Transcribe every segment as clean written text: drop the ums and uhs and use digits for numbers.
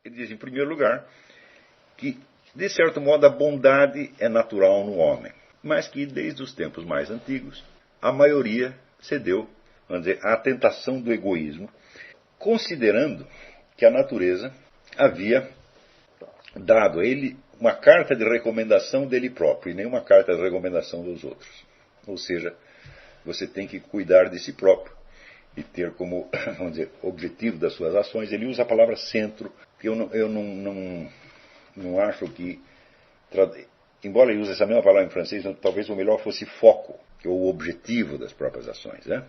Ele diz, em primeiro lugar, que, de certo modo, a bondade é natural no homem, mas que, desde os tempos mais antigos, a maioria cedeu, vamos dizer, à tentação do egoísmo, considerando que a natureza havia dado a ele uma carta de recomendação dele próprio, e nem uma carta de recomendação dos outros. Ou seja, você tem que cuidar de si próprio e ter como, vamos dizer, objetivo das suas ações. Ele usa a palavra centro, que eu não acho que, embora ele use essa mesma palavra em francês, talvez o melhor fosse foco, que é o objetivo das próprias ações, né?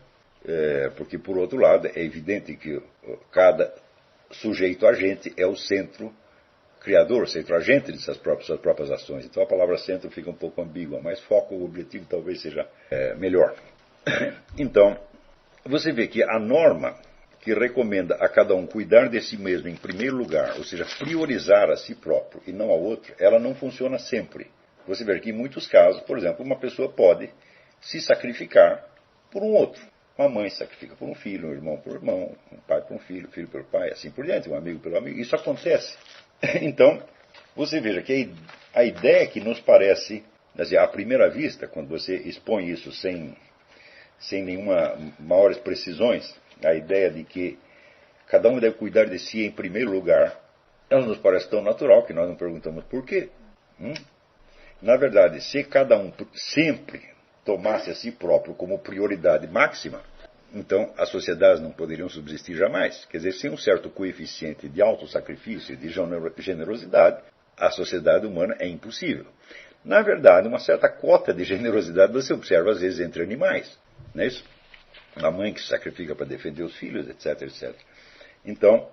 Porque, por outro lado, é evidente que cada sujeito agente é o centro criador, o centro agente de suas próprias ações. Então a palavra centro fica um pouco ambígua, mas foco, o objetivo, talvez seja melhor. Então, você vê que a norma que recomenda a cada um cuidar de si mesmo em primeiro lugar, ou seja, priorizar a si próprio e não ao outro, ela não funciona sempre. Você vê que em muitos casos, por exemplo, uma pessoa pode se sacrificar por um outro. Uma mãe se sacrifica por um filho, um irmão por um irmão, um pai por um filho, filho pelo pai, assim por diante, um amigo pelo amigo. Isso acontece. Então, você veja que a ideia que nos parece, à primeira vista, quando você expõe isso sem nenhuma maiores precisões, a ideia de que cada um deve cuidar de si em primeiro lugar, ela nos parece tão natural que nós não perguntamos por quê. Na verdade, se cada um sempre tomasse a si próprio como prioridade máxima, então as sociedades não poderiam subsistir jamais. Quer dizer, sem um certo coeficiente de autossacrifício e de generosidade, a sociedade humana é impossível. Na verdade, uma certa cota de generosidade você observa às vezes entre animais, não é isso? A mãe que se sacrifica para defender os filhos, etc, etc. Então,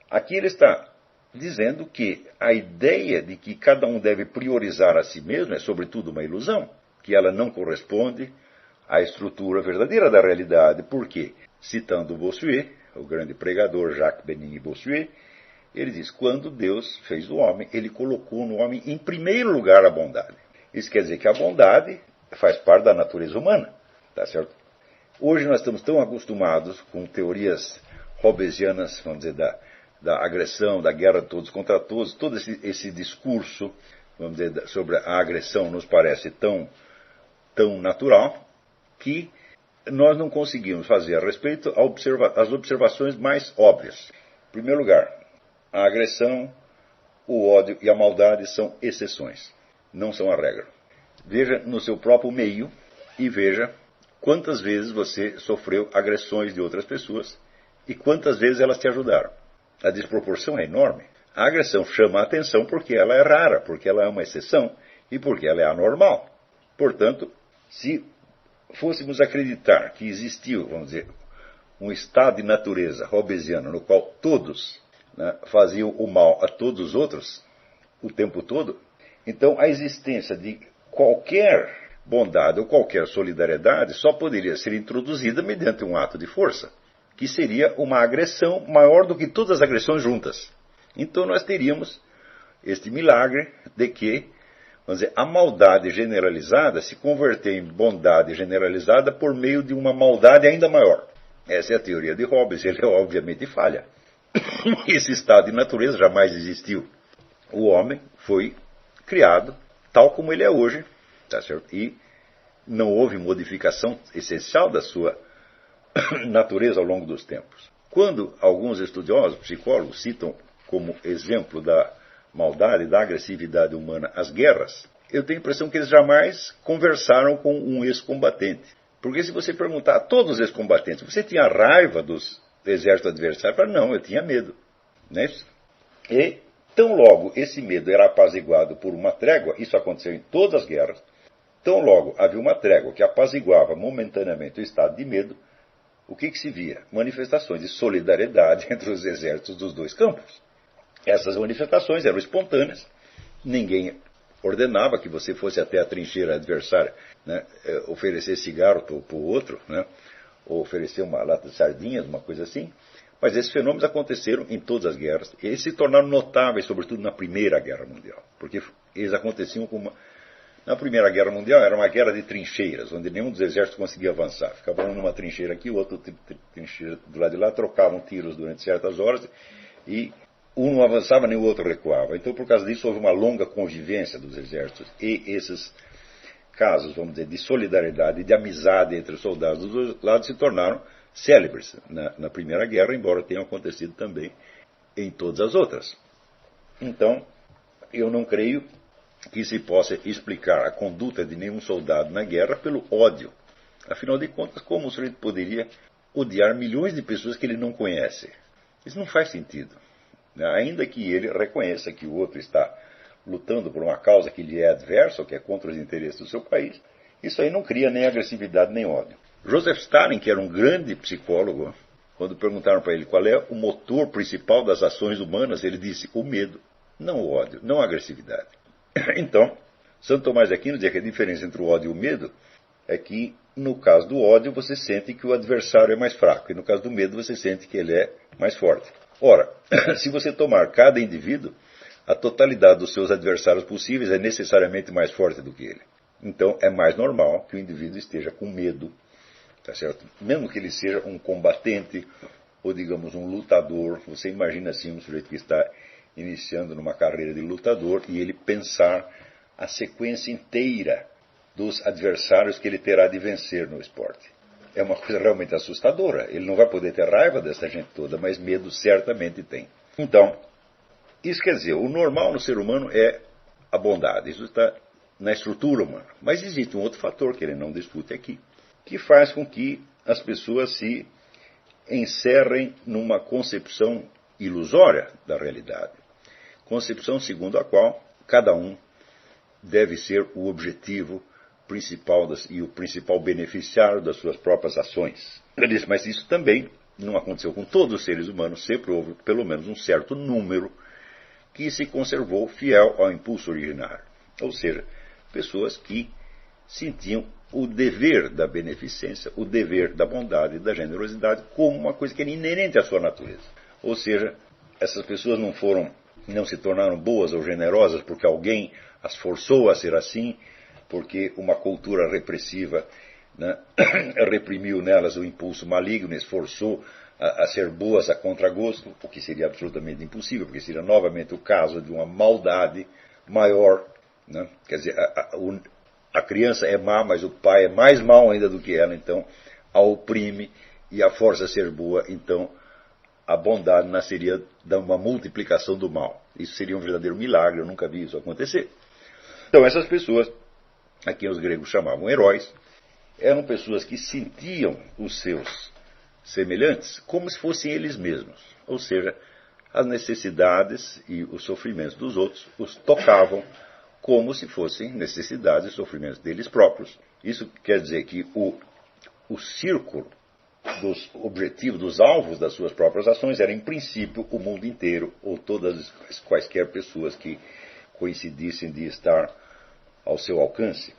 aqui ele está dizendo que a ideia de que cada um deve priorizar a si mesmo é sobretudo uma ilusão, que ela não corresponde à estrutura verdadeira da realidade. Por quê? Citando Bossuet, o grande pregador Jacques Benigni Bossuet, ele diz, quando Deus fez o homem, ele colocou no homem em primeiro lugar a bondade. Isso quer dizer que a bondade faz parte da natureza humana, tá certo? Hoje nós estamos tão acostumados com teorias hobbesianas, vamos dizer, da agressão, da guerra de todos contra todos, todo esse discurso, vamos dizer, sobre a agressão nos parece tão natural, que nós não conseguimos fazer a respeito às observações mais óbvias. Em primeiro lugar, a agressão, o ódio e a maldade são exceções, não são a regra. Veja no seu próprio meio e veja quantas vezes você sofreu agressões de outras pessoas e quantas vezes elas te ajudaram. A desproporção é enorme. A agressão chama a atenção porque ela é rara, porque ela é uma exceção e porque ela é anormal. Portanto, se fôssemos acreditar que existiu, vamos dizer, um estado de natureza hobbesiano no qual todos, né, faziam o mal a todos os outros o tempo todo, então a existência de qualquer bondade ou qualquer solidariedade só poderia ser introduzida mediante um ato de força, que seria uma agressão maior do que todas as agressões juntas. Então nós teríamos este milagre de que, vamos dizer, a maldade generalizada se converter em bondade generalizada por meio de uma maldade ainda maior. Essa é a teoria de Hobbes, ele obviamente falha. Esse estado de natureza jamais existiu. O homem foi criado tal como ele é hoje, tá certo? E não houve modificação essencial da sua natureza ao longo dos tempos. Quando alguns estudiosos, psicólogos, citam como exemplo da maldade, da agressividade humana as guerras, eu tenho a impressão que eles jamais conversaram com um ex-combatente. Porque se você perguntar a todos os ex-combatentes, você tinha raiva dos exércitos adversários? Fala, não, eu tinha medo. Não é isso? E tão logo esse medo era apaziguado por uma trégua, isso aconteceu em todas as guerras, tão logo havia uma trégua que apaziguava momentaneamente o estado de medo, o que se via? Manifestações de solidariedade entre os exércitos dos dois campos. Essas manifestações eram espontâneas, ninguém ordenava que você fosse até a trincheira adversária, né, oferecer cigarro para o outro, né, ou oferecer uma lata de sardinhas, uma coisa assim. Mas esses fenômenos aconteceram em todas as guerras. E eles se tornaram notáveis, sobretudo na Primeira Guerra Mundial. Porque eles aconteciam como... Na Primeira Guerra Mundial era uma guerra de trincheiras, onde nenhum dos exércitos conseguia avançar. Ficava um numa trincheira aqui, o outro trincheira do lado de lá, trocavam tiros durante certas horas e um não avançava nem o outro recuava. Então, por causa disso, houve uma longa convivência dos exércitos. E esses casos, vamos dizer, de solidariedade e de amizade entre os soldados dos dois lados se tornaram célebres na Primeira Guerra, embora tenham acontecido também em todas as outras. Então, eu não creio que se possa explicar a conduta de nenhum soldado na guerra pelo ódio. Afinal de contas, como o sujeito poderia odiar milhões de pessoas que ele não conhece? Isso não faz sentido. Ainda que ele reconheça que o outro está lutando por uma causa que lhe é adversa, ou que é contra os interesses do seu país, isso aí não cria nem agressividade nem ódio. Joseph Stalin, que era um grande psicólogo, quando perguntaram para ele qual é o motor principal das ações humanas, ele disse o medo, não o ódio, não a agressividade. Então, Santo Tomás de Aquino dizia que a diferença entre o ódio e o medo é que, no caso do ódio, você sente que o adversário é mais fraco, e no caso do medo, você sente que ele é mais forte. Ora, se você tomar cada indivíduo, a totalidade dos seus adversários possíveis é necessariamente mais forte do que ele. Então, é mais normal que o indivíduo esteja com medo, tá certo? Mesmo que ele seja um combatente, ou digamos um lutador. Você imagina assim um sujeito que está iniciando numa carreira de lutador e ele pensar a sequência inteira dos adversários que ele terá de vencer no esporte. É uma coisa realmente assustadora. Ele não vai poder ter raiva dessa gente toda, mas medo certamente tem. Então, isso quer dizer, o normal no ser humano é a bondade. Isso está na estrutura humana. Mas existe um outro fator que ele não discute aqui, que faz com que as pessoas se encerrem numa concepção ilusória da realidade. Concepção segundo a qual cada um deve ser o objetivo principal e o principal beneficiário das suas próprias ações. Ele disse, mas isso também não aconteceu com todos os seres humanos, sempre houve pelo menos um certo número que se conservou fiel ao impulso originário. Ou seja, pessoas que sentiam o dever da beneficência, o dever da bondade e da generosidade como uma coisa que era inerente à sua natureza. Ou seja, essas pessoas não se tornaram boas ou generosas porque alguém as forçou a ser assim, porque uma cultura repressiva, né, reprimiu nelas o impulso maligno, esforçou a ser boas a contragosto, o que seria absolutamente impossível, porque seria novamente o caso de uma maldade maior. Né? Quer dizer, a criança é má, mas o pai é mais mau ainda do que ela, então a oprime e a força a ser boa, então a bondade nasceria de uma multiplicação do mal. Isso seria um verdadeiro milagre, eu nunca vi isso acontecer. Então essas pessoas, a quem os gregos chamavam heróis, eram pessoas que sentiam os seus semelhantes como se fossem eles mesmos. Ou seja, as necessidades e os sofrimentos dos outros os tocavam como se fossem necessidades e sofrimentos deles próprios. Isso quer dizer que o círculo dos objetivos, dos alvos das suas próprias ações era, em princípio, o mundo inteiro, ou todas as quaisquer pessoas que coincidissem de estar ao seu alcance.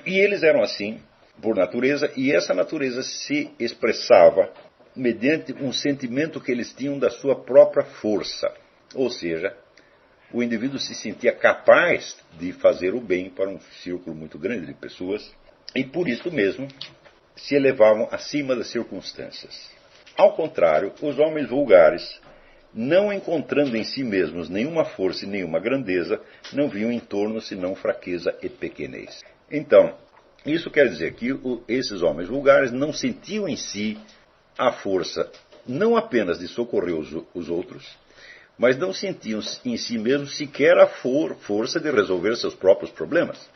E eles eram assim por natureza, e essa natureza se expressava mediante um sentimento que eles tinham da sua própria força. Ou seja, o indivíduo se sentia capaz de fazer o bem para um círculo muito grande de pessoas, e por isso mesmo se elevavam acima das circunstâncias. Ao contrário, os homens vulgares, não encontrando em si mesmos nenhuma força e nenhuma grandeza, não viam em torno senão fraqueza e pequenez. Então, isso quer dizer que esses homens vulgares não sentiam em si a força não apenas de socorrer os outros, mas não sentiam em si mesmos sequer a força de resolver seus próprios problemas.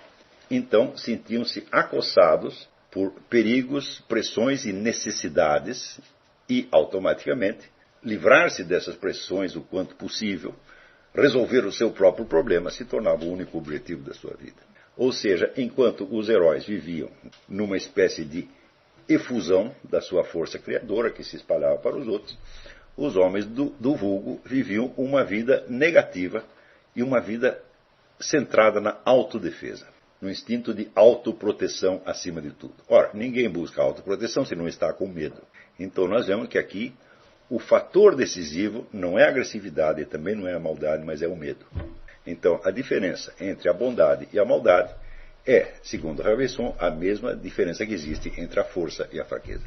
Então, sentiam-se acossados por perigos, pressões e necessidades e, automaticamente, livrar-se dessas pressões o quanto possível, resolver o seu próprio problema, se tornava o único objetivo da sua vida. Ou seja, enquanto os heróis viviam numa espécie de efusão da sua força criadora que se espalhava para os outros, os homens do vulgo viviam uma vida negativa e uma vida centrada na autodefesa, no instinto de autoproteção acima de tudo. Ora, ninguém busca autoproteção se não está com medo. Então nós vemos que aqui o fator decisivo não é a agressividade e também não é a maldade, mas é o medo. Então a diferença entre a bondade e a maldade é, segundo Ravesson, a mesma diferença que existe entre a força e a fraqueza.